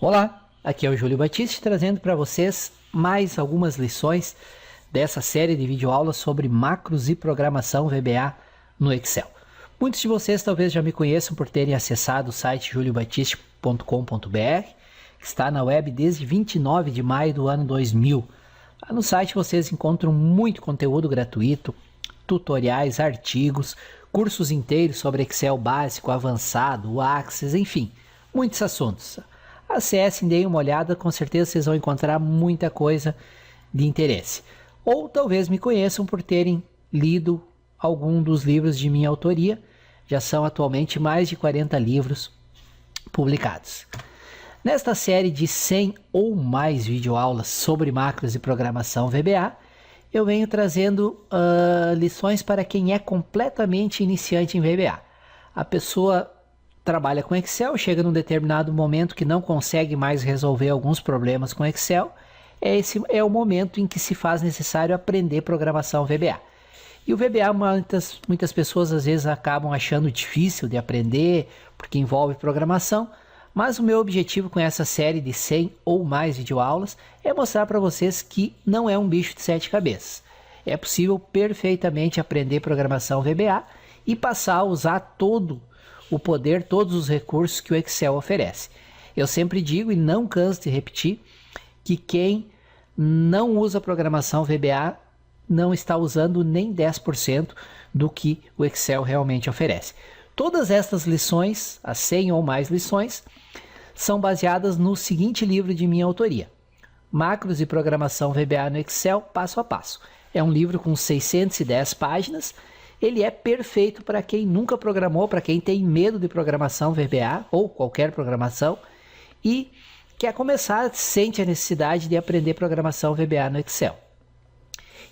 Olá, aqui é o Júlio Batista trazendo para vocês mais algumas lições dessa série de videoaulas sobre macros e programação VBA no Excel. Muitos de vocês talvez já me conheçam por terem acessado o site juliobatista.com.br, que está na web desde 29 de maio do ano 2000. Lá no site vocês encontram muito conteúdo gratuito, tutoriais, artigos, cursos inteiros sobre Excel básico, avançado, o Access, enfim, muitos assuntos. Acessem, deem uma olhada, com certeza vocês vão encontrar muita coisa de interesse. Ou talvez me conheçam por terem lido algum dos livros de minha autoria. Já são atualmente mais de 40 livros publicados. Nesta série de 100 ou mais videoaulas sobre macros e programação VBA, eu venho trazendo lições para quem é completamente iniciante em VBA. A pessoa trabalha com Excel, chega num determinado momento que não consegue mais resolver alguns problemas com Excel. Esse é o momento em que se faz necessário aprender programação VBA. E o VBA, muitas pessoas às vezes acabam achando difícil de aprender, porque envolve programação, mas o meu objetivo com essa série de 100 ou mais videoaulas é mostrar para vocês que não é um bicho de 7 cabeças. É possível perfeitamente aprender programação VBA e passar a usar todo o poder, todos os recursos que o Excel oferece. Eu sempre digo e não canso de repetir que quem não usa programação VBA não está usando nem 10% do que o Excel realmente oferece. Todas estas lições, as 100 ou mais lições, são baseadas no seguinte livro de minha autoria: Macros e Programação VBA no Excel, passo a passo. É um livro com 610 páginas. Ele é perfeito para quem nunca programou, para quem tem medo de programação VBA ou qualquer programação e quer começar, sente a necessidade de aprender programação VBA no Excel.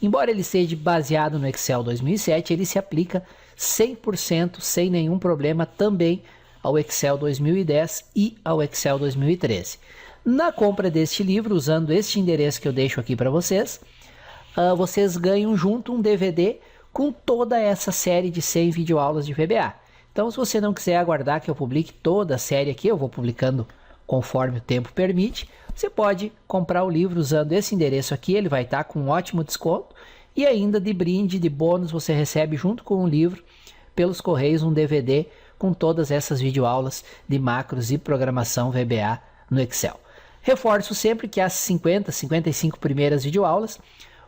Embora ele seja baseado no Excel 2007, ele se aplica 100% sem nenhum problema também ao Excel 2010 e ao Excel 2013. Na compra deste livro, usando este endereço que eu deixo aqui para vocês, vocês ganham junto um DVD com toda essa série de 100 videoaulas de VBA. Então, se você não quiser aguardar que eu publique toda a série aqui, eu vou publicando conforme o tempo permite, você pode comprar o livro usando esse endereço aqui, ele vai estar com um ótimo desconto, e ainda de brinde, de bônus, você recebe junto com o livro, pelos correios, um DVD com todas essas videoaulas de macros e programação VBA no Excel. Reforço sempre que as 55 primeiras videoaulas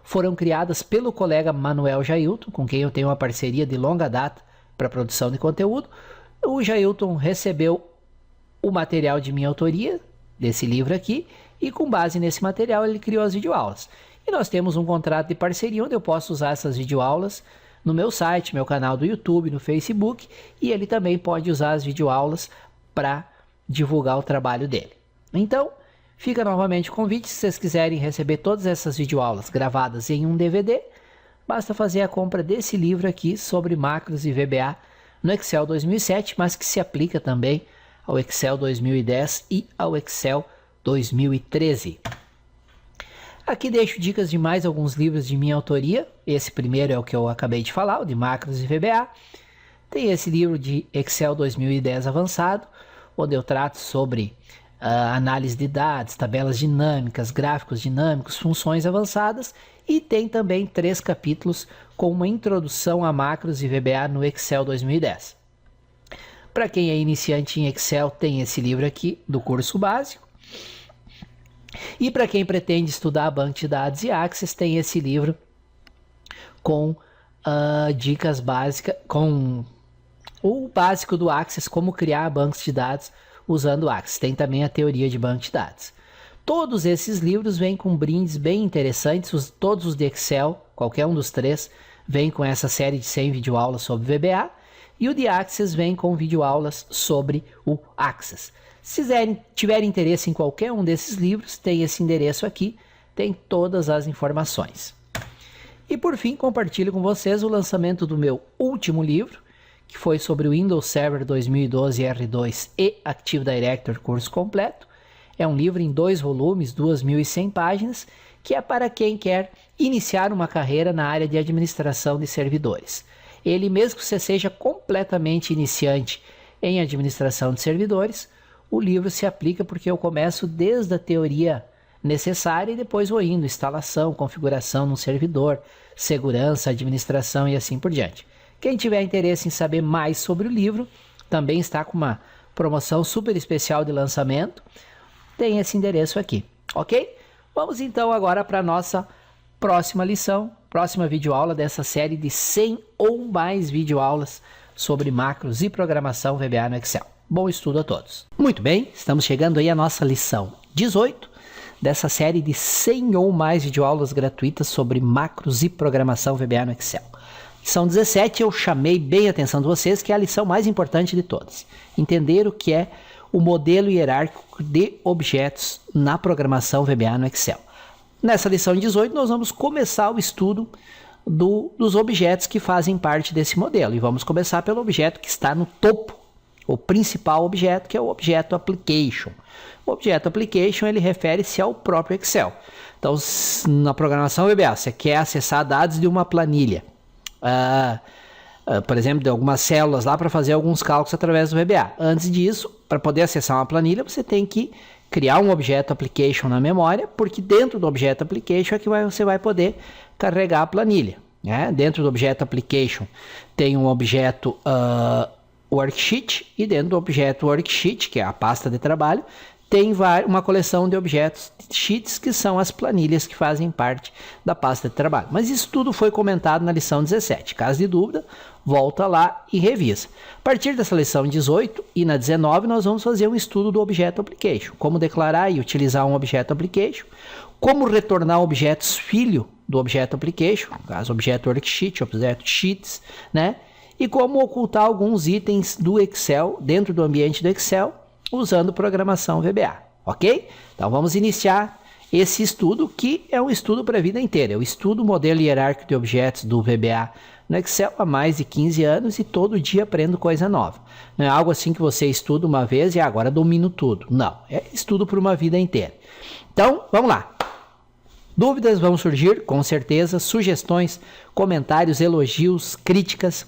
foram criadas pelo colega Manuel Jailton, com quem eu tenho uma parceria de longa data para produção de conteúdo. O Jailton recebeu o material de minha autoria, desse livro aqui, e com base nesse material ele criou as videoaulas. E nós temos um contrato de parceria onde eu posso usar essas videoaulas no meu site, meu canal do YouTube, no Facebook, e ele também pode usar as videoaulas para divulgar o trabalho dele. Então, fica novamente o convite, se vocês quiserem receber todas essas videoaulas gravadas em um DVD, basta fazer a compra desse livro aqui sobre macros e VBA no Excel 2007, mas que se aplica também ao Excel 2010 e ao Excel 2013. Aqui deixo dicas de mais alguns livros de minha autoria. Esse primeiro é o que eu acabei de falar, o de macros e VBA. Tem esse livro de Excel 2010 avançado, onde eu trato sobre análise de dados, tabelas dinâmicas, gráficos dinâmicos, funções avançadas, e tem também 3 capítulos com uma introdução a macros e VBA no Excel 2010. Para quem é iniciante em Excel, tem esse livro aqui do curso básico. E para quem pretende estudar banco de dados e Access, tem esse livro com dicas básicas, com o básico do Access, como criar bancos de dados usando o Access. Tem também a teoria de banco de dados. Todos esses livros vêm com brindes bem interessantes, todos os de Excel, qualquer um dos 3, vem com essa série de 100 videoaulas sobre VBA, e o de Access vem com videoaulas sobre o Access. Se tiverem interesse em qualquer um desses livros, tem esse endereço aqui, tem todas as informações. E por fim, compartilho com vocês o lançamento do meu último livro, que foi sobre o Windows Server 2012 R2 e Active Directory curso completo. É um livro em 2 volumes, 2.100 páginas, que é para quem quer iniciar uma carreira na área de administração de servidores. Ele, mesmo que você seja completamente iniciante em administração de servidores, o livro se aplica porque eu começo desde a teoria necessária e depois vou indo, instalação, configuração no servidor, segurança, administração e assim por diante. Quem tiver interesse em saber mais sobre o livro, também está com uma promoção super especial de lançamento, tem esse endereço aqui, ok? Vamos então agora para a nossa próxima lição, próxima videoaula dessa série de 100 ou mais videoaulas sobre macros e programação VBA no Excel. Bom estudo a todos. Muito bem, estamos chegando aí à nossa lição 18 dessa série de 100 ou mais videoaulas gratuitas sobre macros e programação VBA no Excel. Lição 17 eu chamei bem a atenção de vocês, que é a lição mais importante de todas. Entender o que é o modelo hierárquico de objetos na programação VBA no Excel. Nessa lição 18 nós vamos começar o estudo dos objetos que fazem parte desse modelo. E vamos começar pelo objeto que está no topo, o principal objeto, que é o objeto Application. O objeto Application ele refere-se ao próprio Excel. Então, na programação VBA, você quer acessar dados de uma planilha. Por exemplo, de algumas células lá para fazer alguns cálculos através do VBA. Antes disso, para poder acessar uma planilha, você tem que criar um objeto application na memória, porque dentro do objeto application é que você vai poder carregar a planilha. Né? Dentro do objeto application tem um objeto worksheet, e dentro do objeto worksheet, que é a pasta de trabalho, tem uma coleção de objetos sheets, que são as planilhas que fazem parte da pasta de trabalho. Mas isso tudo foi comentado na lição 17. Caso de dúvida, volta lá e revisa. A partir dessa lição 18 e na 19, nós vamos fazer um estudo do objeto application. Como declarar e utilizar um objeto application. Como retornar objetos filho do objeto application, no caso, objeto worksheet, objeto sheets, né? E como ocultar alguns itens do Excel, dentro do ambiente do Excel, usando programação VBA, ok? Então vamos iniciar esse estudo, que é um estudo para a vida inteira. Eu estudo o modelo hierárquico de objetos do VBA no Excel há mais de 15 anos e todo dia aprendo coisa nova. Não é algo assim que você estuda uma vez e agora domino tudo. Não, é estudo por uma vida inteira. Então, vamos lá. Dúvidas vão surgir, com certeza, sugestões, comentários, elogios, críticas.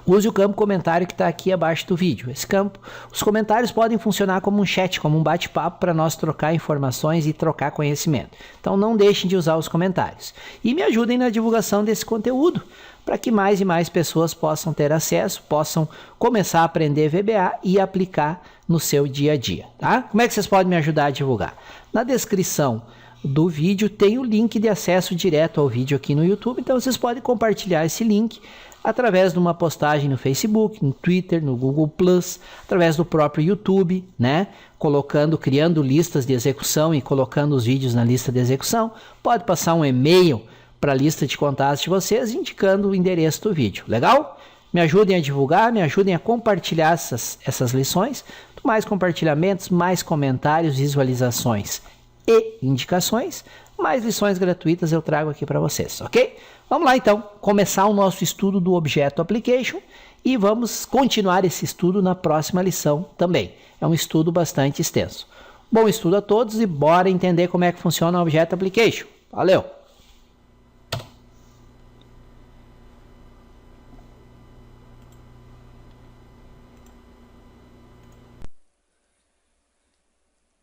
Use o campo comentário que está aqui abaixo do vídeo. Esse campo, os comentários podem funcionar como um chat, como um bate-papo para nós trocar informações e trocar conhecimento. Então não deixem de usar os comentários. E me ajudem na divulgação desse conteúdo, para que mais e mais pessoas possam ter acesso, possam começar a aprender VBA e aplicar no seu dia a dia. Tá? Como é que vocês podem me ajudar a divulgar? Na descrição do vídeo tem o link de acesso direto ao vídeo aqui no YouTube, então vocês podem compartilhar esse link através de uma postagem no Facebook, no Twitter, no Google+, através do próprio YouTube, né? Criando listas de execução e colocando os vídeos na lista de execução. Pode passar um e-mail para a lista de contatos de vocês, indicando o endereço do vídeo. Legal? Me ajudem a divulgar, me ajudem a compartilhar essas lições. Mais compartilhamentos, mais comentários, visualizações e indicações, mais lições gratuitas eu trago aqui para vocês, ok? Vamos lá então, começar o nosso estudo do objeto application e vamos continuar esse estudo na próxima lição também. É um estudo bastante extenso. Bom estudo a todos e bora entender como é que funciona o objeto application. Valeu!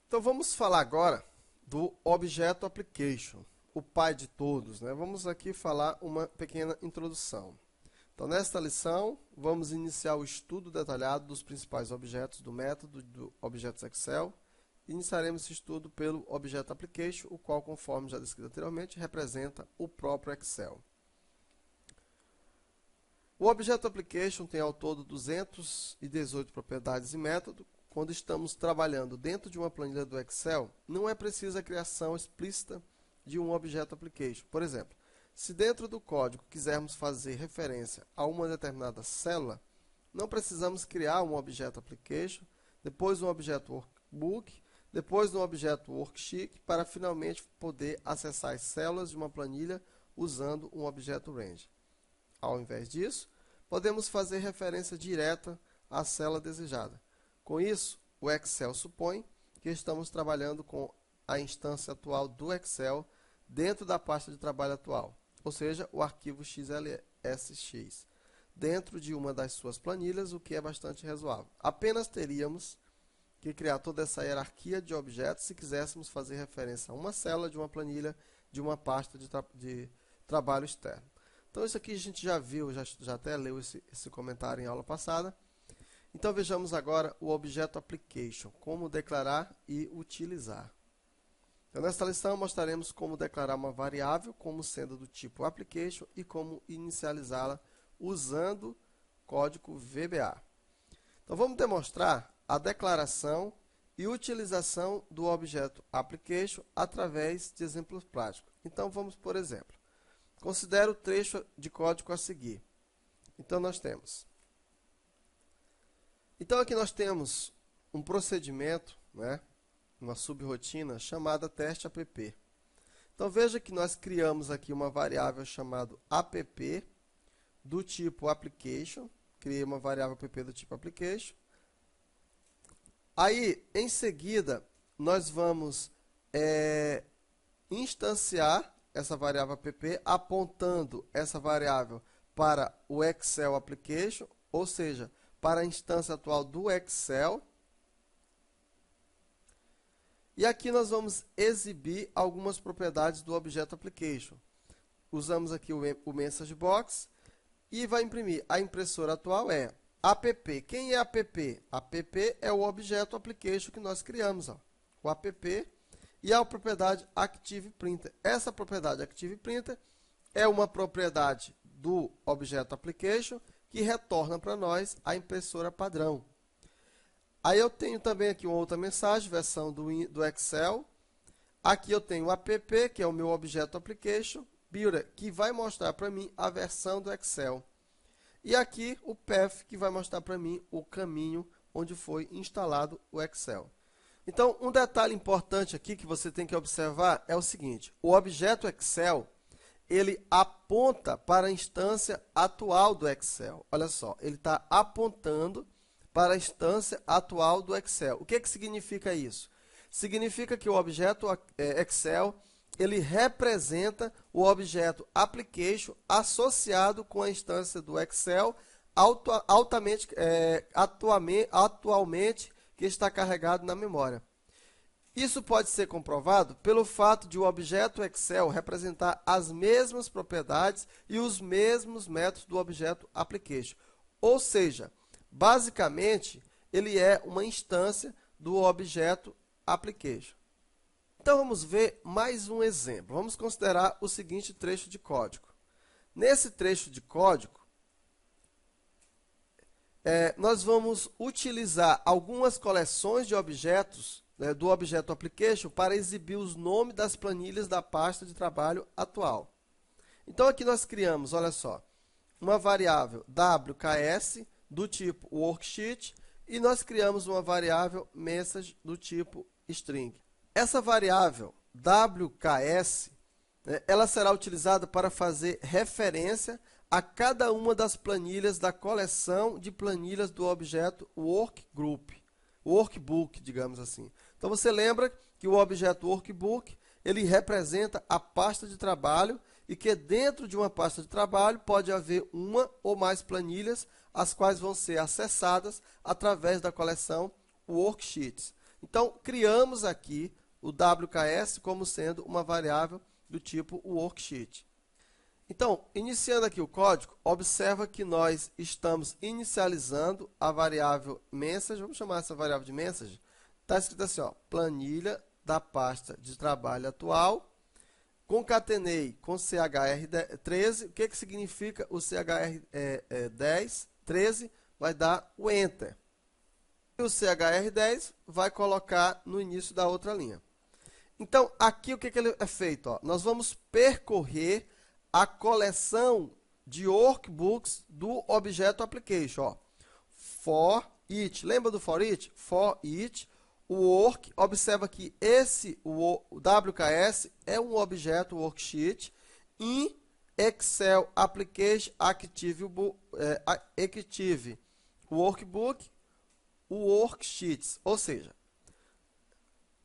Então vamos falar agora do objeto application, o pai de todos, né? Vamos aqui falar uma pequena introdução. Então nesta lição vamos iniciar o estudo detalhado dos principais objetos do método do Objetos Excel. Iniciaremos esse estudo pelo objeto application, o qual, conforme já descrito anteriormente, representa o próprio Excel. O objeto application tem ao todo 218 propriedades e método. Quando estamos trabalhando dentro de uma planilha do Excel, não é preciso a criação explícita de um objeto application. Por exemplo, se dentro do código quisermos fazer referência a uma determinada célula, não precisamos criar um objeto application, depois um objeto workbook, depois um objeto worksheet, para finalmente poder acessar as células de uma planilha usando um objeto range. Ao invés disso, podemos fazer referência direta à célula desejada. Com isso, o Excel supõe que estamos trabalhando com a instância atual do Excel dentro da pasta de trabalho atual, ou seja, o arquivo XLSX, dentro de uma das suas planilhas, o que é bastante razoável. Apenas teríamos que criar toda essa hierarquia de objetos se quiséssemos fazer referência a uma célula de uma planilha, de uma pasta de trabalho externo. Então isso aqui a gente já viu, já até leu esse comentário em aula passada. Então vejamos agora o objeto application, como declarar e utilizar. Então, nesta lição mostraremos como declarar uma variável como sendo do tipo application e como inicializá-la usando código VBA. Então vamos demonstrar a declaração e utilização do objeto application através de exemplos práticos. Então vamos, por exemplo, considere o trecho de código a seguir. Então aqui nós temos um procedimento, né, uma subrotina chamada teste app. Então veja que nós criamos aqui uma variável chamada app do tipo application. Criei uma variável app do tipo application. Aí, em seguida, nós vamos instanciar essa variável app, apontando essa variável para o Excel Application, ou seja, para a instância atual do Excel. E aqui nós vamos exibir algumas propriedades do objeto Application. Usamos aqui o Message Box e vai imprimir. A impressora atual é app. Quem é app? App é o objeto Application que nós criamos, ó, o app, e a propriedade Active Printer. Essa propriedade Active Printer é uma propriedade do objeto Application que retorna para nós a impressora padrão. Aí eu tenho também aqui uma outra mensagem, versão do Excel. Aqui eu tenho o app, que é o meu objeto Application, Builder, que vai mostrar para mim a versão do Excel. E aqui o path, que vai mostrar para mim o caminho onde foi instalado o Excel. Então, um detalhe importante aqui que você tem que observar é o seguinte: o objeto Excel, ele aponta para a instância atual do Excel. Olha só, ele está apontando para a instância atual do Excel. O que significa isso? Significa que o objeto Excel, ele representa o objeto Application associado com a instância do Excel atualmente que está carregado na memória. Isso pode ser comprovado pelo fato de o objeto Excel representar as mesmas propriedades e os mesmos métodos do objeto Application. Ou seja, basicamente, ele é uma instância do objeto Application. Então, vamos ver mais um exemplo. Vamos considerar o seguinte trecho de código. Nesse trecho de código, nós vamos utilizar algumas coleções de objetos, né, do objeto Application para exibir os nomes das planilhas da pasta de trabalho atual. Então, aqui nós criamos, olha só, uma variável WKS do tipo worksheet e nós criamos uma variável message do tipo string. Essa variável WKS, né, ela será utilizada para fazer referência a cada uma das planilhas da coleção de planilhas do objeto workbook, digamos assim. Então você lembra que o objeto workbook, ele representa a pasta de trabalho e que dentro de uma pasta de trabalho pode haver uma ou mais planilhas, as quais vão ser acessadas através da coleção worksheets. Então criamos aqui o WKS como sendo uma variável do tipo worksheet. Então, iniciando aqui o código, observa que nós estamos inicializando a variável message. Vamos chamar essa variável de message. Está escrito assim, ó, planilha da pasta de trabalho atual. Concatenei com CHR13. O que significa o CHR10? 13 vai dar o Enter. E o CHR10 vai colocar no início da outra linha. Então, aqui o que ele é feito? Ó, nós vamos percorrer a coleção de workbooks do objeto Application. Ó. For each, lembra do for each? For each, o work, observa que o WKS é um objeto worksheet em Excel Application Active Workbook, o worksheets, ou seja,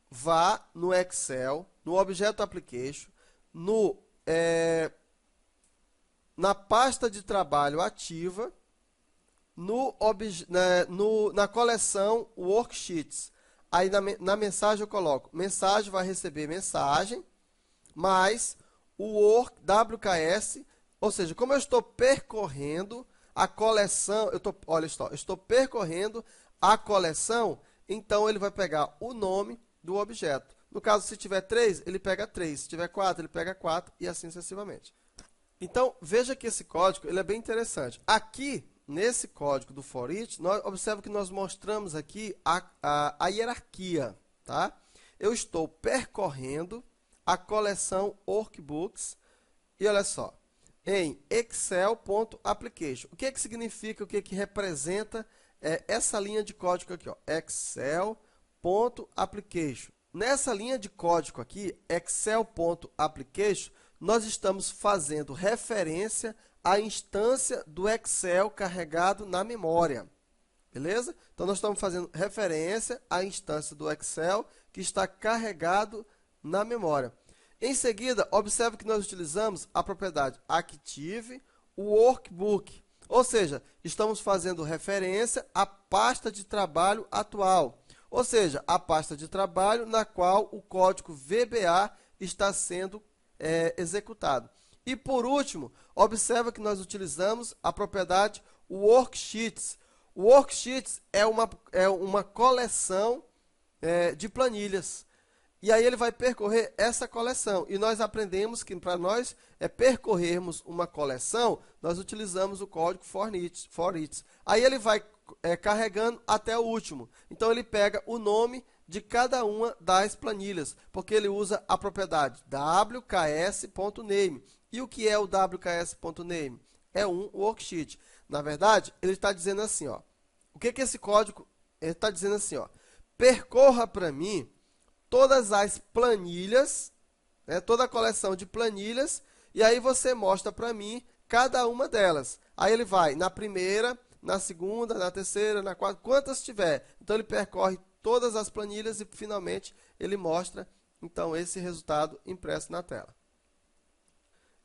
vá no Excel, no objeto Application, na pasta de trabalho ativa, na coleção Worksheets. Aí na mensagem eu coloco, mensagem vai receber mensagem, mais o work, WKS, ou seja, como eu estou percorrendo a coleção, olha só, eu estou percorrendo a coleção, então ele vai pegar o nome do objeto. No caso, se tiver 3, ele pega 3, se tiver 4, ele pega 4 e assim sucessivamente. Então, veja que esse código ele é bem interessante. Aqui, nesse código do for each, observa que nós mostramos aqui a hierarquia. Tá? Eu estou percorrendo a coleção workbooks e olha só, em excel.application. O que significa, o que representa essa linha de código aqui, ó, excel.application. Nessa linha de código aqui, excel.application, nós estamos fazendo referência à instância do Excel carregado na memória. Beleza? Então, nós estamos fazendo referência à instância do Excel que está carregado na memória. Em seguida, observe que nós utilizamos a propriedade Active Workbook. Ou seja, estamos fazendo referência à pasta de trabalho atual. Ou seja, a pasta de trabalho na qual o código VBA está sendo executado. E por último, observa que nós utilizamos a propriedade Worksheets. O Worksheets é uma coleção de planilhas. E aí ele vai percorrer essa coleção. E nós aprendemos que para nós percorrermos uma coleção, nós utilizamos o código for each. Aí ele vai carregando até o último. Então ele pega o nome de cada uma das planilhas, porque ele usa a propriedade wks.name. E o que é o wks.name? É um worksheet. Na verdade, ele está dizendo assim, ó. O que esse código está dizendo assim, ó? Percorra para mim todas as planilhas, toda a coleção de planilhas, e aí você mostra para mim cada uma delas. Aí ele vai na primeira, na segunda, na terceira, na quarta, quantas tiver. Então ele percorre todas as planilhas e finalmente ele mostra então esse resultado impresso na tela.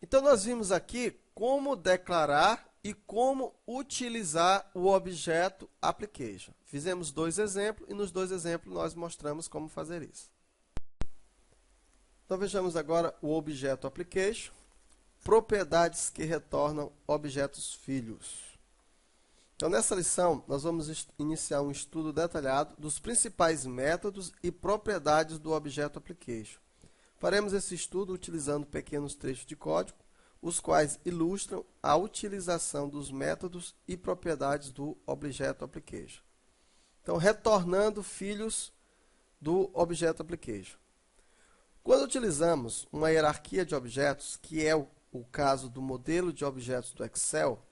Então nós vimos aqui como declarar e como utilizar o objeto application. Fizemos 2 exemplos e nos 2 exemplos nós mostramos como fazer isso. Então vejamos agora o objeto application, propriedades que retornam objetos filhos. Então nessa lição nós vamos iniciar um estudo detalhado dos principais métodos e propriedades do objeto application. Faremos esse estudo utilizando pequenos trechos de código, os quais ilustram a utilização dos métodos e propriedades do objeto application. Então, retornando filhos do objeto application. Quando utilizamos uma hierarquia de objetos, que é o caso do modelo de objetos do Excel,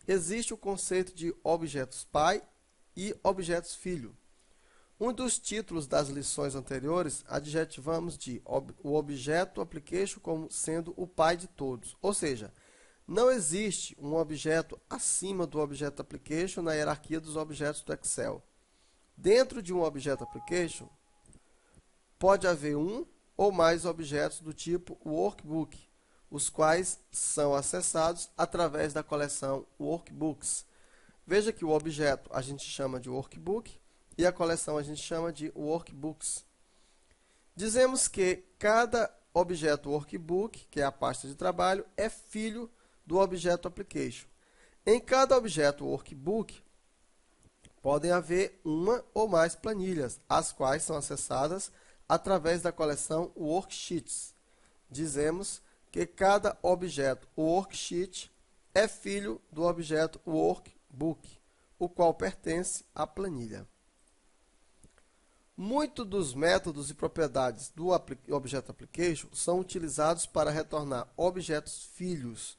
existe o conceito de objetos pai e objetos filho. Um dos títulos das lições anteriores, adjetivamos o objeto application como sendo o pai de todos. Ou seja, não existe um objeto acima do objeto application na hierarquia dos objetos do Excel. Dentro de um objeto application, pode haver um ou mais objetos do tipo workbook, os quais são acessados através da coleção workbooks. Veja que o objeto a gente chama de workbook, e a coleção a gente chama de workbooks. Dizemos que cada objeto workbook, que é a pasta de trabalho, é filho do objeto application. Em cada objeto workbook, podem haver uma ou mais planilhas, as quais são acessadas através da coleção worksheets. Dizemos que cada objeto worksheet é filho do objeto workbook, o qual pertence à planilha. Muitos dos métodos e propriedades do objeto application são utilizados para retornar objetos filhos.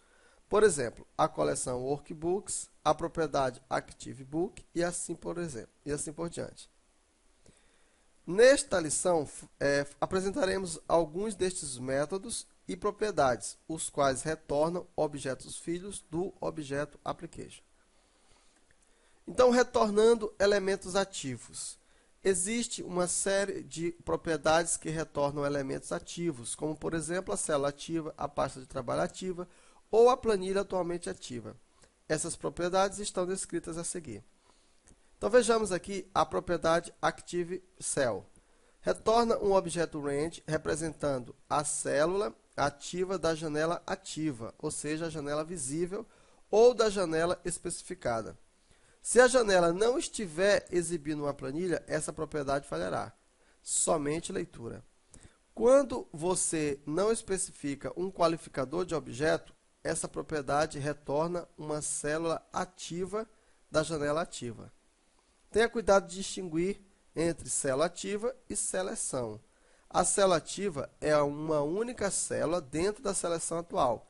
Por exemplo, a coleção workbooks, a propriedade ActiveBook e assim por diante. Nesta lição, apresentaremos alguns destes métodos e propriedades, os quais retornam objetos filhos do objeto application. Então, retornando elementos ativos. Existe uma série de propriedades que retornam elementos ativos, como, por exemplo, a célula ativa, a pasta de trabalho ativa ou a planilha atualmente ativa. Essas propriedades estão descritas a seguir. Então vejamos aqui a propriedade ActiveCell. Retorna um objeto range representando a célula ativa da janela ativa, ou seja, a janela visível ou da janela especificada. Se a janela não estiver exibindo uma planilha, essa propriedade falhará. Somente leitura. Quando você não especifica um qualificador de objeto, essa propriedade retorna uma célula ativa da janela ativa. Tenha cuidado de distinguir entre célula ativa e seleção. A célula ativa é uma única célula dentro da seleção atual.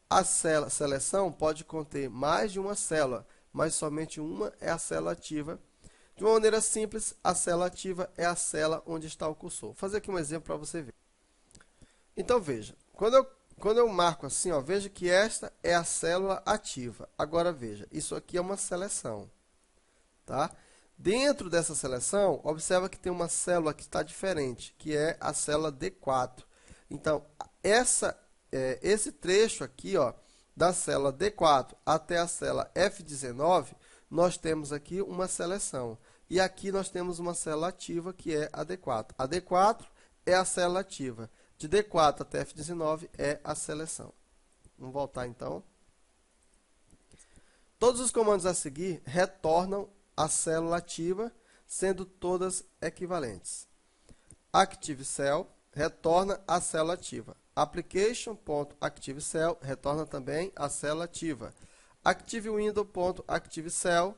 A seleção pode conter mais de uma célula, mas somente uma é a célula ativa. De uma maneira simples, a célula ativa é a célula onde está o cursor. Vou fazer aqui um exemplo para você ver. Então veja, quando eu marco assim, ó, veja que esta é a célula ativa. Agora veja, isso aqui é uma seleção, tá? Dentro dessa seleção, observa que tem uma célula que está diferente, que é a célula D4. Então, esse trecho aqui, ó, da célula D4 até a célula F19, nós temos aqui uma seleção. E aqui nós temos uma célula ativa, que é a D4. A D4 é a célula ativa. De D4 até F19 é a seleção. Vamos voltar, então. Todos os comandos a seguir retornam a célula ativa, sendo todas equivalentes. ActiveCell retorna a célula ativa. Application.ActiveCell retorna também a célula ativa. ActiveWindow.ActiveCell,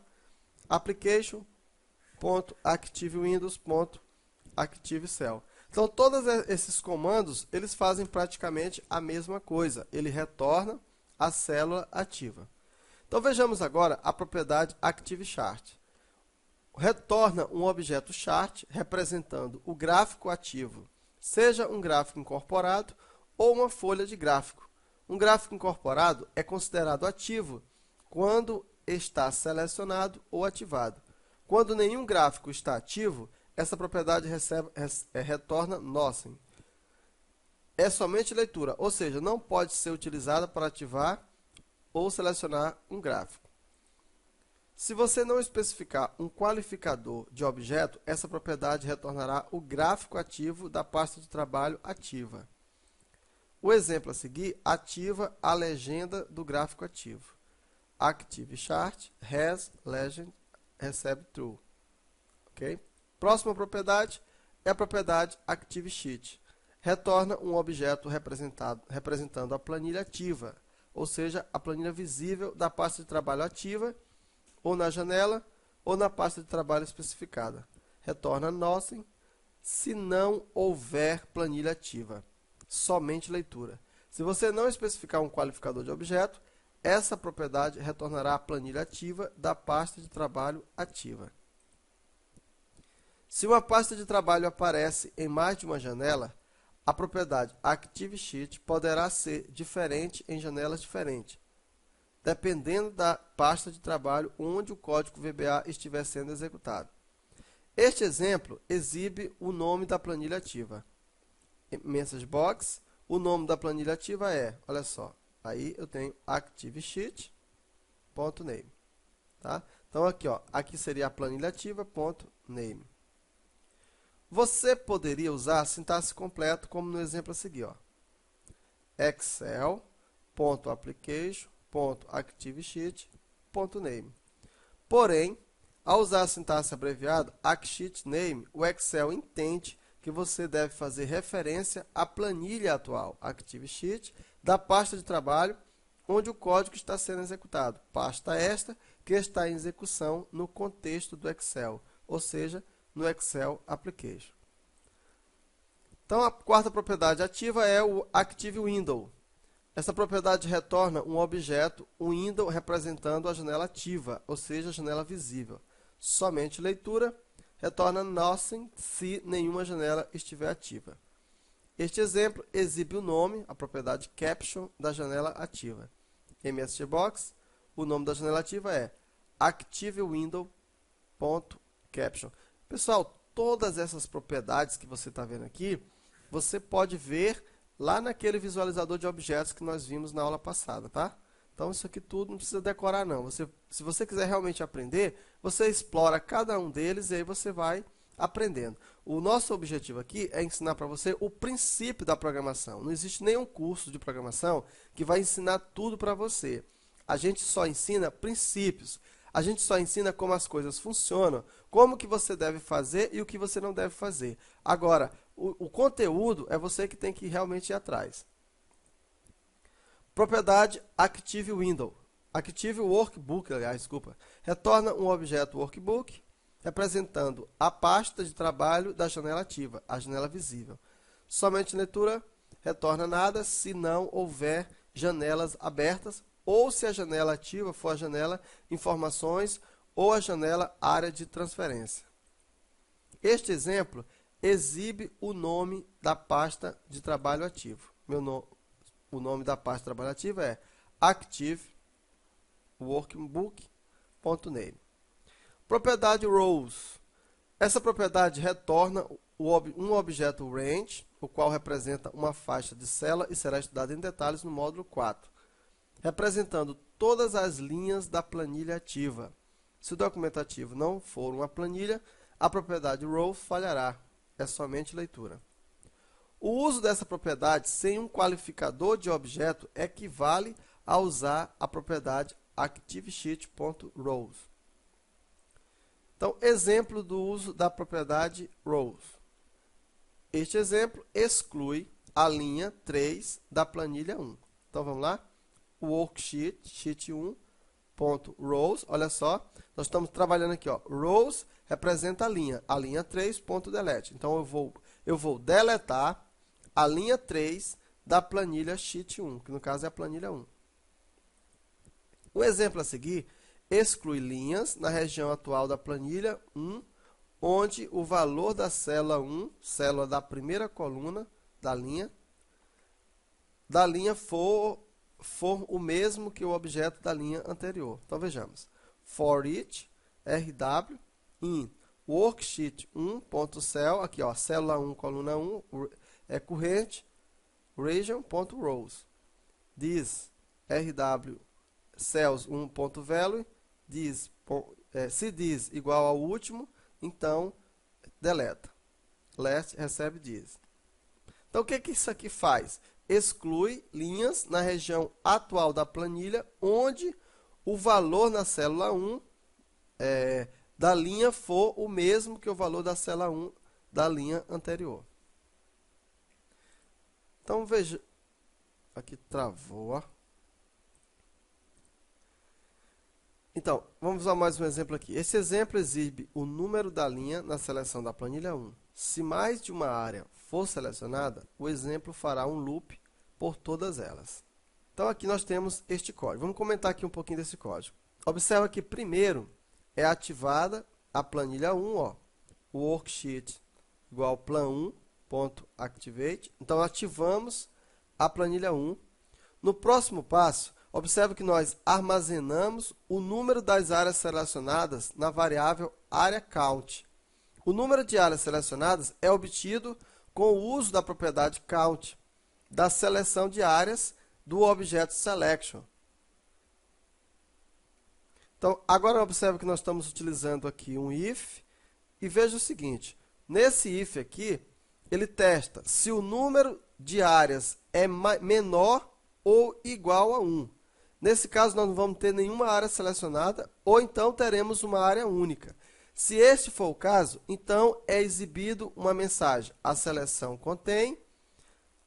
Application.ActiveWindows.ActiveCell. Então, todos esses comandos, eles fazem praticamente a mesma coisa. Ele retorna a célula ativa. Então, vejamos agora a propriedade ActiveChart. Retorna um objeto chart representando o gráfico ativo, seja um gráfico incorporado ou uma folha de gráfico. Um gráfico incorporado é considerado ativo quando está selecionado ou ativado. Quando nenhum gráfico está ativo, essa propriedade retorna nothing. É somente leitura, ou seja, não pode ser utilizada para ativar ou selecionar um gráfico. Se você não especificar um qualificador de objeto, essa propriedade retornará o gráfico ativo da pasta de trabalho ativa. O exemplo a seguir ativa a legenda do gráfico ativo. ActiveChart has legend recebe true. Okay? Próxima propriedade é a propriedade ActiveSheet. Retorna um objeto representando a planilha ativa, ou seja, a planilha visível da pasta de trabalho ativa, ou na janela, ou na pasta de trabalho especificada. Retorna nothing se não houver planilha ativa. Somente leitura. Se você não especificar um qualificador de objeto, essa propriedade retornará a planilha ativa da pasta de trabalho ativa. Se uma pasta de trabalho aparece em mais de uma janela, a propriedade ActiveSheet poderá ser diferente em janelas diferentes, dependendo da pasta de trabalho onde o código VBA estiver sendo executado. Este exemplo exibe o nome da planilha ativa. Message Box, o nome da planilha ativa é, olha só, aí eu tenho ActiveSheet.name. Tá? Então aqui, ó, aqui seria a planilha ativa.name. Você poderia usar a sintaxe completa, como no exemplo a seguir, ó. Excel.application.activesheet.name. Porém, ao usar a sintaxe abreviada AcSheetName, o Excel entende que você deve fazer referência à planilha atual, ActiveSheet, da pasta de trabalho onde o código está sendo executado. Pasta esta que está em execução no contexto do Excel, ou seja, no Excel Application. Então, a quarta propriedade ativa é o ActiveWindow. Essa propriedade retorna um objeto, um window representando a janela ativa, ou seja, a janela visível. Somente leitura, retorna nothing se nenhuma janela estiver ativa. Este exemplo exibe o nome, a propriedade caption da janela ativa. MSGBox, o nome da janela ativa é ActiveWindow.caption. Pessoal, todas essas propriedades que você está vendo aqui, você pode ver lá naquele visualizador de objetos que nós vimos na aula passada, tá? Então, isso aqui tudo não precisa decorar, não. Se você quiser realmente aprender, você explora cada um deles e aí você vai aprendendo. O nosso objetivo aqui é ensinar para você o princípio da programação. Não existe nenhum curso de programação que vai ensinar tudo para você. A gente só ensina princípios. A gente só ensina como as coisas funcionam, como que você deve fazer e o que você não deve fazer. Agora, o conteúdo é você que tem que realmente ir atrás. Propriedade Active Window. Active Workbook, aliás, desculpa. Retorna um objeto Workbook, representando a pasta de trabalho da janela ativa, a janela visível. Somente leitura, retorna nada se não houver janelas abertas, ou se a janela ativa for a janela Informações ou a janela Área de Transferência. Este exemplo exibe o nome da pasta de trabalho ativo. O nome da pasta de trabalho ativo é Active Workbook.name. Propriedade Rows. Essa propriedade retorna um objeto range, o qual representa uma faixa de célula e será estudado em detalhes no módulo 4, representando todas as linhas da planilha ativa. Se o documento ativo não for uma planilha, a propriedade row falhará. É somente leitura. O uso dessa propriedade sem um qualificador de objeto equivale a usar a propriedade ActiveSheet.Rows. Então, exemplo do uso da propriedade rows. Este exemplo exclui a linha 3 da planilha 1. Então, vamos lá? O worksheet, sheet1.rows, olha só, nós estamos trabalhando aqui, ó, rows representa a linha 3.delete. Então, eu vou deletar a linha 3 da planilha sheet1, que no caso é a planilha 1. O exemplo a seguir exclui linhas na região atual da planilha 1, onde o valor da célula 1, célula da primeira coluna da linha for o mesmo que o objeto da linha anterior. Então, vejamos. For each, RW, in worksheet 1.cell, aqui, ó, célula 1, coluna 1, é corrente, region.rows. This, RW, cells 1.value, se this igual ao último, então, deleta. Last recebe this. Então, o que isso aqui faz? Exclui linhas na região atual da planilha, onde o valor na célula 1 da linha for o mesmo que o valor da célula 1 da linha anterior. Então, veja, aqui travou, ó. Então, vamos usar mais um exemplo aqui. Esse exemplo exibe o número da linha na seleção da planilha 1. Se mais de uma área for selecionada, o exemplo fará um loop por todas elas. Então, aqui nós temos este código. Vamos comentar aqui um pouquinho desse código. Observa que primeiro é ativada a planilha 1, ó, o worksheet igual plan1.activate. Então, ativamos a planilha 1. No próximo passo, observe que nós armazenamos o número das áreas selecionadas na variável AreaCount. O número de áreas selecionadas é obtido com o uso da propriedade count, da seleção de áreas do objeto selection. Então, agora observe que nós estamos utilizando aqui um if, e veja o seguinte, nesse if aqui, ele testa se o número de áreas é menor ou igual a 1. Nesse caso, nós não vamos ter nenhuma área selecionada, ou então teremos uma área única. Se este for o caso, então é exibido uma mensagem. A seleção contém.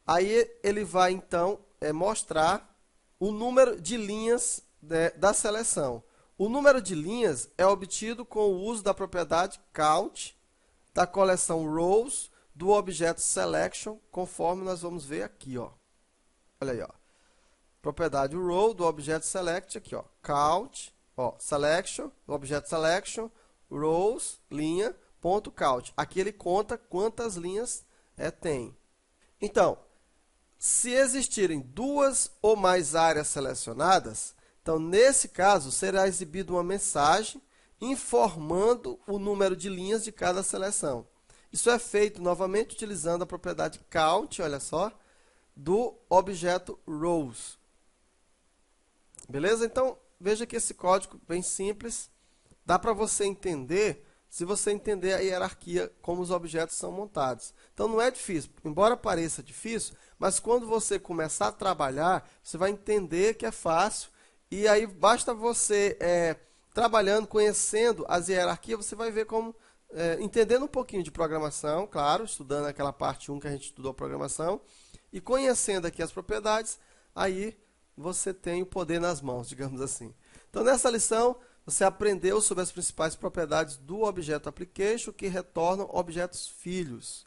Aí ele vai, então, mostrar o número de linhas da seleção. O número de linhas é obtido com o uso da propriedade count da coleção rows do objeto selection, conforme nós vamos ver aqui, ó. Olha aí, ó. Propriedade row do objeto select aqui, ó, count, ó, selection, do objeto selection, rows, linha, ponto count. Aqui ele conta quantas linhas tem. Então, se existirem duas ou mais áreas selecionadas, então nesse caso será exibida uma mensagem informando o número de linhas de cada seleção. Isso é feito novamente utilizando a propriedade count, olha só, do objeto rows. Beleza? Então, veja que esse código bem simples, dá para você entender, se você entender a hierarquia, como os objetos são montados. Então, não é difícil, embora pareça difícil, mas quando você começar a trabalhar, você vai entender que é fácil, e aí basta você, trabalhando, conhecendo as hierarquias, você vai ver como, entendendo um pouquinho de programação, claro, estudando aquela parte 1 que a gente estudou programação, e conhecendo aqui as propriedades, aí você tem o poder nas mãos, digamos assim. Então, nessa lição, você aprendeu sobre as principais propriedades do objeto application que retornam objetos filhos.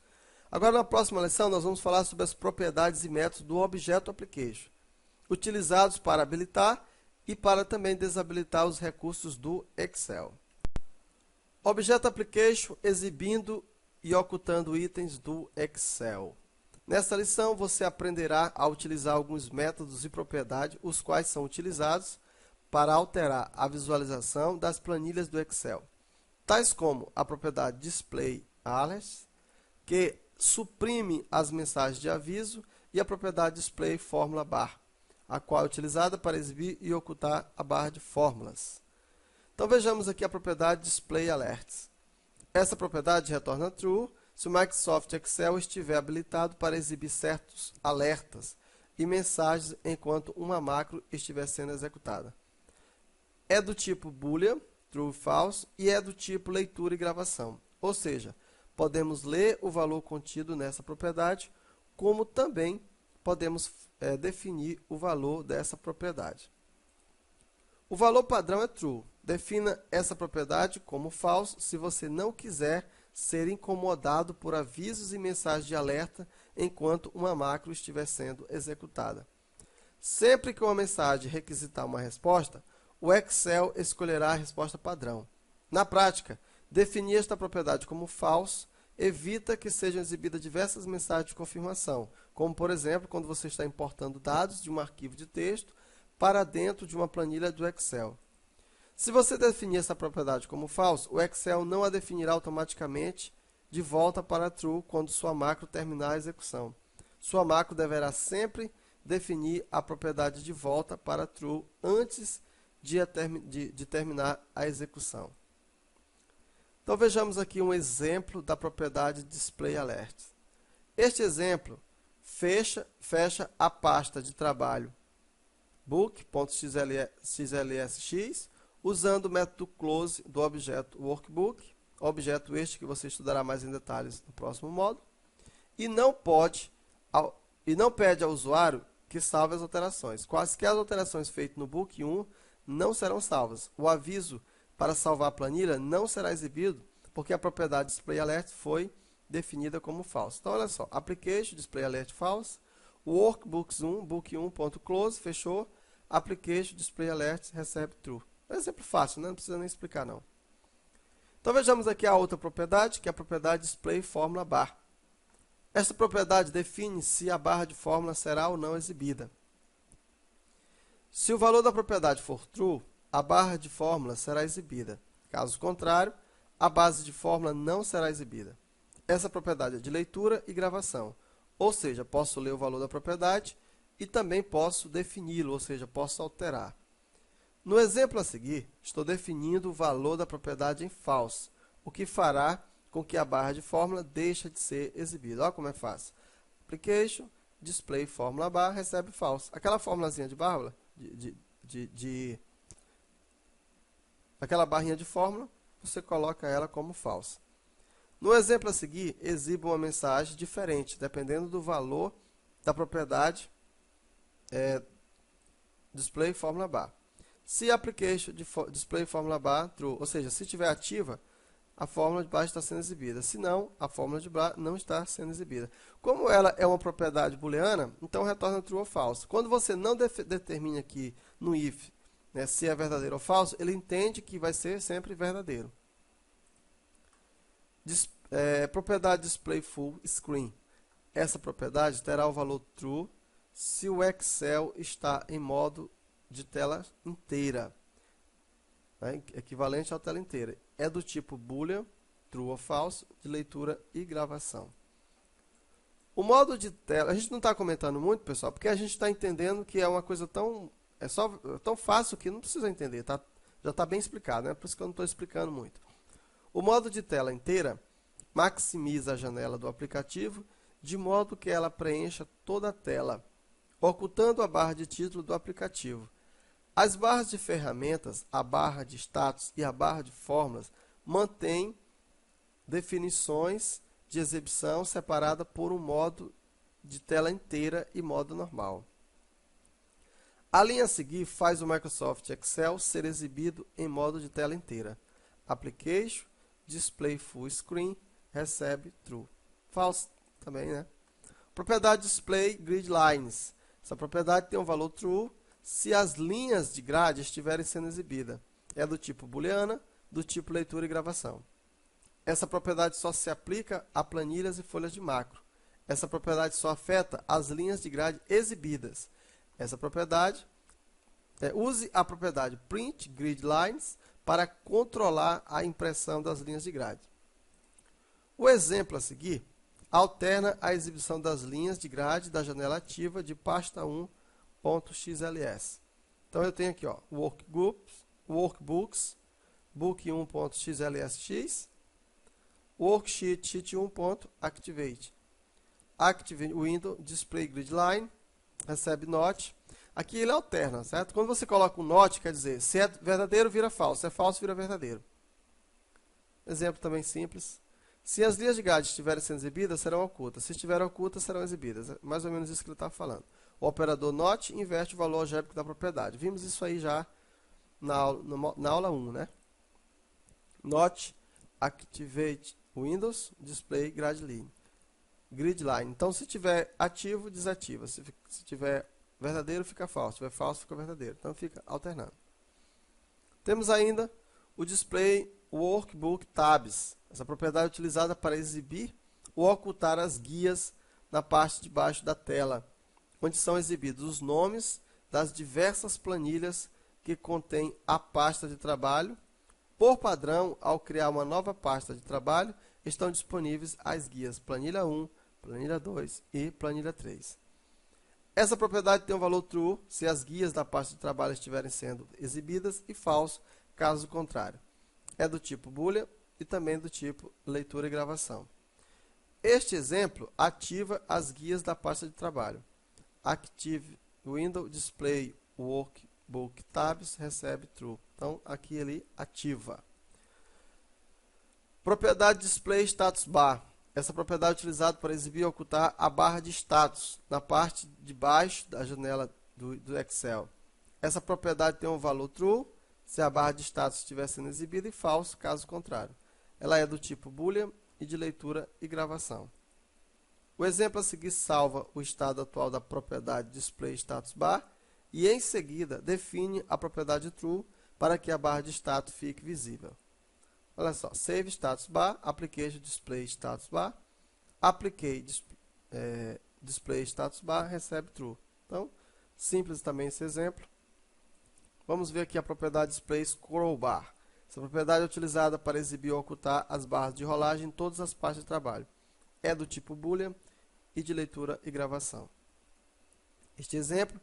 Agora, na próxima lição, nós vamos falar sobre as propriedades e métodos do objeto application, utilizados para habilitar e para também desabilitar os recursos do Excel. Objeto application exibindo e ocultando itens do Excel. Nesta lição, você aprenderá a utilizar alguns métodos e propriedades, os quais são utilizados para alterar a visualização das planilhas do Excel, tais como a propriedade Display Alerts, que suprime as mensagens de aviso, e a propriedade Display Formula Bar, a qual é utilizada para exibir e ocultar a barra de fórmulas. Então vejamos aqui a propriedade Display Alerts. Essa propriedade retorna true se o Microsoft Excel estiver habilitado para exibir certos alertas e mensagens enquanto uma macro estiver sendo executada. É do tipo Boolean, true, false, e é do tipo leitura e gravação. Ou seja, podemos ler o valor contido nessa propriedade, como também podemos definir o valor dessa propriedade. O valor padrão é true. Defina essa propriedade como false se você não quiser ser incomodado por avisos e mensagens de alerta enquanto uma macro estiver sendo executada. Sempre que uma mensagem requisitar uma resposta, o Excel escolherá a resposta padrão. Na prática, definir esta propriedade como false evita que sejam exibidas diversas mensagens de confirmação, como, por exemplo, quando você está importando dados de um arquivo de texto para dentro de uma planilha do Excel. Se você definir essa propriedade como false, o Excel não a definirá automaticamente de volta para true quando sua macro terminar a execução. Sua macro deverá sempre definir a propriedade de volta para true antes de terminar a execução. Então vejamos aqui um exemplo da propriedade Display Alert. Este exemplo fecha a pasta de trabalho book.xlsx usando o método close do objeto workbook, objeto este que você estudará mais em detalhes no próximo módulo, e não pede ao usuário que salve as alterações. Quaisquer alterações feitas no book 1 não serão salvas. O aviso para salvar a planilha não será exibido porque a propriedade Display Alert foi definida como false. Então, olha só, application, Display Alert false, workbooks 1, book1.close, fechou, application, Display Alert, recebe true. É um exemplo fácil, né? Não precisa nem explicar não. Então vejamos aqui a outra propriedade, que é a propriedade Display Formula Bar. Esta propriedade define se a barra de fórmula será ou não exibida. Se o valor da propriedade for true, a barra de fórmula será exibida. Caso contrário, a base de fórmula não será exibida. Essa propriedade é de leitura e gravação, ou seja, posso ler o valor da propriedade e também posso defini-lo, ou seja, posso alterar. No exemplo a seguir, estou definindo o valor da propriedade em false, o que fará com que a barra de fórmula deixe de ser exibida. Olha como é fácil. Application, Display Formula Bar, recebe false. Aquela formulazinha de barra, aquela barrinha de fórmula, você coloca ela como false. No exemplo a seguir, exiba uma mensagem diferente, dependendo do valor da propriedade Display Formula Bar. Se application Display Formula Bar true, ou seja, se estiver ativa, a fórmula de baixo está sendo exibida. Se não, a fórmula de baixo não está sendo exibida. Como ela é uma propriedade booleana, então retorna true ou false. Quando você não determina aqui no if, né, se é verdadeiro ou falso, ele entende que vai ser sempre verdadeiro. Propriedade Display Full Screen. Essa propriedade terá o valor true se o Excel está em modo de tela inteira, né, equivalente à tela inteira. É do tipo Boolean, true ou false, de leitura e gravação. O modo de tela, a gente não está comentando muito, pessoal, porque a gente está entendendo que é uma coisa tão É tão fácil que não precisa entender, tá? Já está bem explicado, né? Por isso que eu não estou explicando muito. O modo de tela inteira maximiza a janela do aplicativo de modo que ela preencha toda a tela, ocultando a barra de título do aplicativo. As barras de ferramentas, a barra de status e a barra de fórmulas mantêm definições de exibição separada por um modo de tela inteira e modo normal. A linha a seguir faz o Microsoft Excel ser exibido em modo de tela inteira. Application, Display Full Screen, recebe True. False também, né? Propriedade Display Grid Lines. Essa propriedade tem um valor True se as linhas de grade estiverem sendo exibidas. É do tipo booleana, do tipo leitura e gravação. Essa propriedade só se aplica a planilhas e folhas de macro. Essa propriedade só afeta as linhas de grade exibidas. Essa propriedade, use a propriedade Print Grid Lines para controlar a impressão das linhas de grade. O exemplo a seguir alterna a exibição das linhas de grade da janela ativa de pasta 1.xls. Então eu tenho aqui, ó, workbooks, book1.xlsx, worksheet sheet1.activate. Active window display grid line, recebe not. Aqui ele alterna, certo? Quando você coloca um not, quer dizer, se é verdadeiro vira falso, se é falso vira verdadeiro. Exemplo também simples. Se as linhas de grade estiverem sendo exibidas, serão ocultas. Se estiverem ocultas, serão exibidas. É mais ou menos isso que ele está falando. O operador not inverte o valor algébrico da propriedade. Vimos isso aí já na aula 1, né? Not activate Windows display grid line. Então, se tiver ativo, desativa. Se tiver verdadeiro, fica falso. Se tiver falso, fica verdadeiro. Então, fica alternando. Temos ainda o display Workbook Tabs. Essa propriedade é utilizada para exibir ou ocultar as guias na parte de baixo da tela, onde são exibidos os nomes das diversas planilhas que contêm a pasta de trabalho. Por padrão, ao criar uma nova pasta de trabalho, estão disponíveis as guias planilha 1, planilha 2 e planilha 3. Essa propriedade tem um valor true se as guias da pasta de trabalho estiverem sendo exibidas e falso, caso contrário. É do tipo boolean e também do tipo leitura e gravação. Este exemplo ativa as guias da pasta de trabalho. Active Window Display Workbook Tabs recebe True. Então, aqui ele ativa. Propriedade Display Status Bar. Essa propriedade é utilizada para exibir e ocultar a barra de status na parte de baixo da janela do Excel. Essa propriedade tem um valor True se a barra de status estiver sendo exibida e falso, caso contrário. Ela é do tipo boolean e de leitura e gravação. O exemplo a seguir salva o estado atual da propriedade Display Status Bar e, em seguida, define a propriedade True para que a barra de status fique visível. Olha só, Save Status Bar, Application Display Status Bar, Apply Display Status Bar, recebe True. Então, simples também esse exemplo. Vamos ver aqui a propriedade Display Scroll Bar. Essa propriedade é utilizada para exibir ou ocultar as barras de rolagem em todas as pastas de trabalho. É do tipo boolean e de leitura e gravação. Este exemplo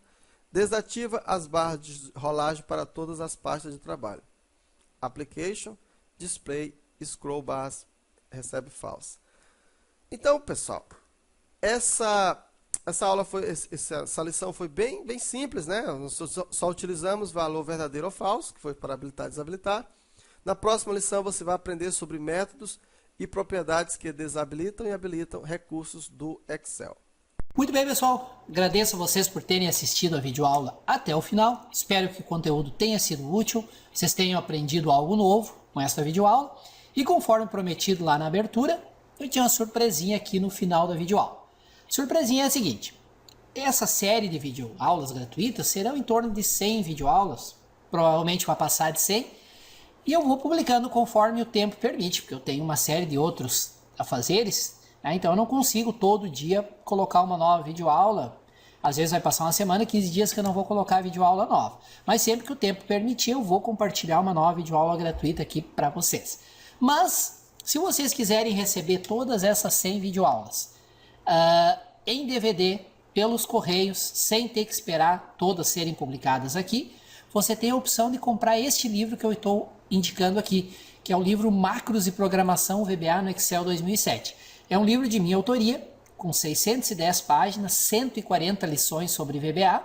desativa as barras de rolagem para todas as pastas de trabalho. Application, Display, Scroll Bars, recebe false. Então, pessoal, essa lição foi bem simples, né? Nós só utilizamos valor verdadeiro ou falso, que foi para habilitar e desabilitar. Na próxima lição você vai aprender sobre métodos e propriedades que desabilitam e habilitam recursos do Excel. Muito bem, pessoal. Agradeço a vocês por terem assistido a videoaula até o final. Espero que o conteúdo tenha sido útil, vocês tenham aprendido algo novo com esta videoaula. E conforme prometido lá na abertura, eu tinha uma surpresinha aqui no final da videoaula. A surpresinha é a seguinte: essa série de videoaulas gratuitas serão em torno de 100 videoaulas, provavelmente vai passar de 100, e eu vou publicando conforme o tempo permite, porque eu tenho uma série de outros afazeres, né? Então eu não consigo todo dia colocar uma nova videoaula. Às vezes vai passar uma semana, 15 dias que eu não vou colocar videoaula nova. Mas sempre que o tempo permitir, eu vou compartilhar uma nova videoaula gratuita aqui para vocês. Mas, se vocês quiserem receber todas essas 100 videoaulas em DVD, pelos correios, sem ter que esperar todas serem publicadas aqui, você tem a opção de comprar este livro que eu estou indicando aqui, que é o livro Macros e Programação VBA no Excel 2007. É um livro de minha autoria, com 610 páginas, 140 lições sobre VBA,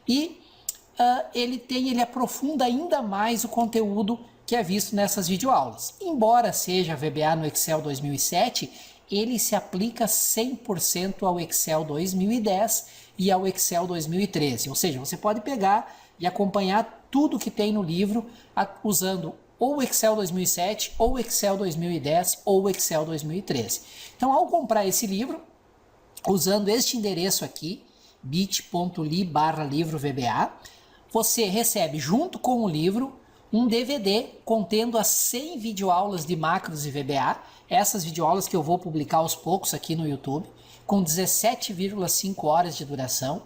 e ele aprofunda ainda mais o conteúdo que é visto nessas videoaulas. Embora seja VBA no Excel 2007, ele se aplica 100% ao Excel 2010 e ao Excel 2013. Ou seja, você pode pegar e acompanhar tudo que tem no livro usando ou o Excel 2007, ou o Excel 2010, ou o Excel 2013. Então, ao comprar esse livro, usando este endereço aqui, bit.ly/livro VBA, você recebe junto com o livro um DVD contendo as 100 videoaulas de macros e VBA, essas videoaulas que eu vou publicar aos poucos aqui no YouTube, com 17,5 horas de duração.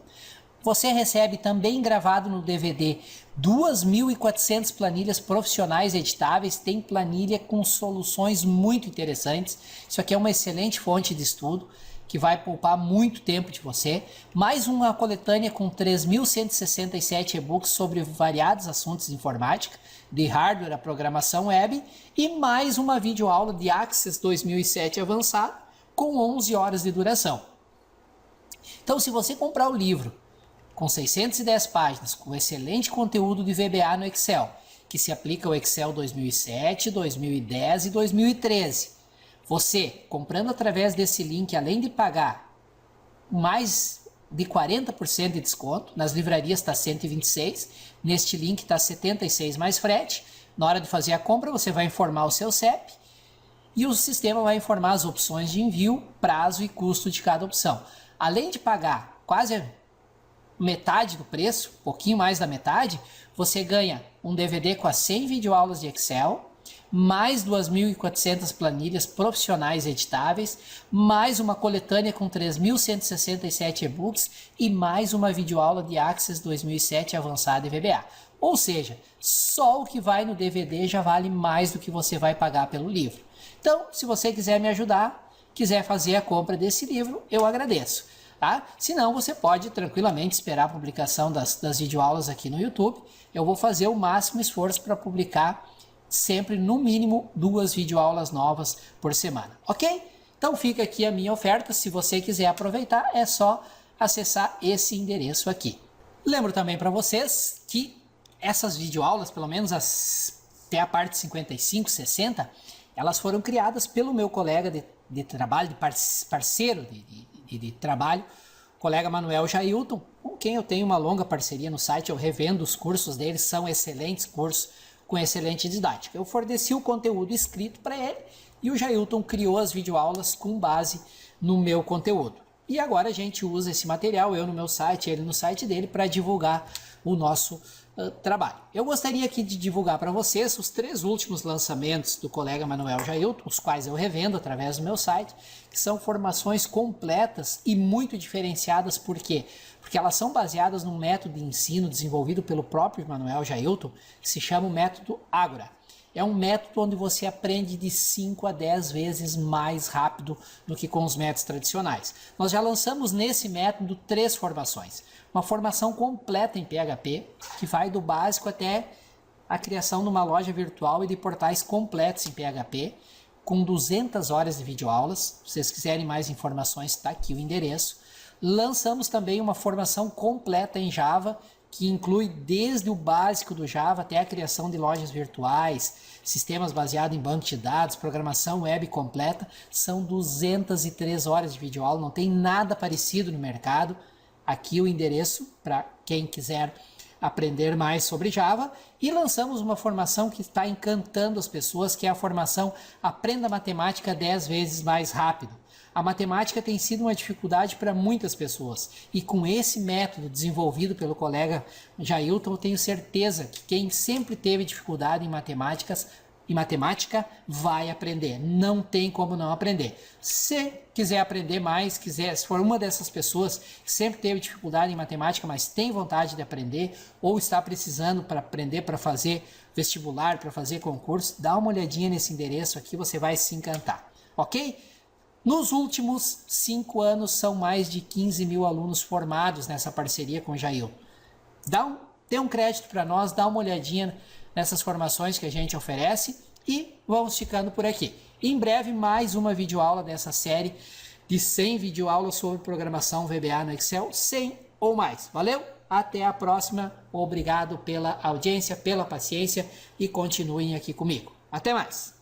Você recebe também gravado no DVD 2.400 planilhas profissionais editáveis, tem planilha com soluções muito interessantes. Isso aqui é uma excelente fonte de estudo, que vai poupar muito tempo de você, mais uma coletânea com 3.167 e-books sobre variados assuntos de informática, de hardware a programação web, e mais uma videoaula de Access 2007 avançado, com 11 horas de duração. Então, se você comprar o livro com 610 páginas, com excelente conteúdo de VBA no Excel, que se aplica ao Excel 2007, 2010 e 2013, você, comprando através desse link, além de pagar mais de 40% de desconto, nas livrarias está 126, neste link está 76 mais frete. Na hora de fazer a compra, você vai informar o seu CEP e o sistema vai informar as opções de envio, prazo e custo de cada opção. Além de pagar quase metade do preço, um pouquinho mais da metade, você ganha um DVD com as 100 videoaulas de Excel, mais 2.400 planilhas profissionais editáveis, mais uma coletânea com 3.167 e-books e mais uma videoaula de Access 2007 avançada e VBA. Ou seja, só o que vai no DVD já vale mais do que você vai pagar pelo livro. Então, se você quiser me ajudar, quiser fazer a compra desse livro, eu agradeço. Tá? Se não, você pode tranquilamente esperar a publicação das videoaulas aqui no YouTube. Eu vou fazer o máximo esforço para publicar sempre no mínimo 2 videoaulas novas por semana, ok? Então fica aqui a minha oferta, se você quiser aproveitar é só acessar esse endereço aqui. Lembro também para vocês que essas videoaulas, pelo menos até a parte 55, 60, elas foram criadas pelo meu colega de trabalho, parceiro de trabalho, colega Manuel Jailton, com quem eu tenho uma longa parceria no site, eu revendo os cursos deles, são excelentes cursos, com excelente didática. Eu forneci o conteúdo escrito para ele e o Jailton criou as videoaulas com base no meu conteúdo. E agora a gente usa esse material, eu no meu site, ele no site dele, para divulgar o nosso trabalho. Eu gostaria aqui de divulgar para vocês os 3 últimos lançamentos do colega Manuel Jailton, os quais eu revendo através do meu site, que são formações completas e muito diferenciadas. Por quê? Porque elas são baseadas num método de ensino desenvolvido pelo próprio Manuel Jailton, que se chama o método Ágora. É um método onde você aprende de 5 a 10 vezes mais rápido do que com os métodos tradicionais. Nós já lançamos nesse método 3 formações. Uma formação completa em PHP, que vai do básico até a criação de uma loja virtual e de portais completos em PHP, com 200 horas de videoaulas. Se vocês quiserem mais informações, está aqui o endereço. Lançamos também uma formação completa em Java, que inclui desde o básico do Java até a criação de lojas virtuais, sistemas baseados em banco de dados, programação web completa. São 203 horas de videoaula, não tem nada parecido no mercado. Aqui o endereço para quem quiser aprender mais sobre Java. E lançamos uma formação que está encantando as pessoas, que é a formação Aprenda Matemática 10 vezes mais rápido. A matemática tem sido uma dificuldade para muitas pessoas e com esse método desenvolvido pelo colega Jailton, eu tenho certeza que quem sempre teve dificuldade em matemática vai aprender, não tem como não aprender. Se quiser aprender mais, se for uma dessas pessoas que sempre teve dificuldade em matemática, mas tem vontade de aprender ou está precisando para aprender para fazer vestibular, para fazer concurso, dá uma olhadinha nesse endereço aqui, você vai se encantar, ok? Nos últimos 5 anos, são mais de 15 mil alunos formados nessa parceria com o Jail. Dê um crédito para nós, dá uma olhadinha nessas formações que a gente oferece e vamos ficando por aqui. Em breve, mais uma videoaula dessa série de 100 videoaulas sobre programação VBA no Excel, 100 ou mais. Valeu? Até a próxima. Obrigado pela audiência, pela paciência e continuem aqui comigo. Até mais!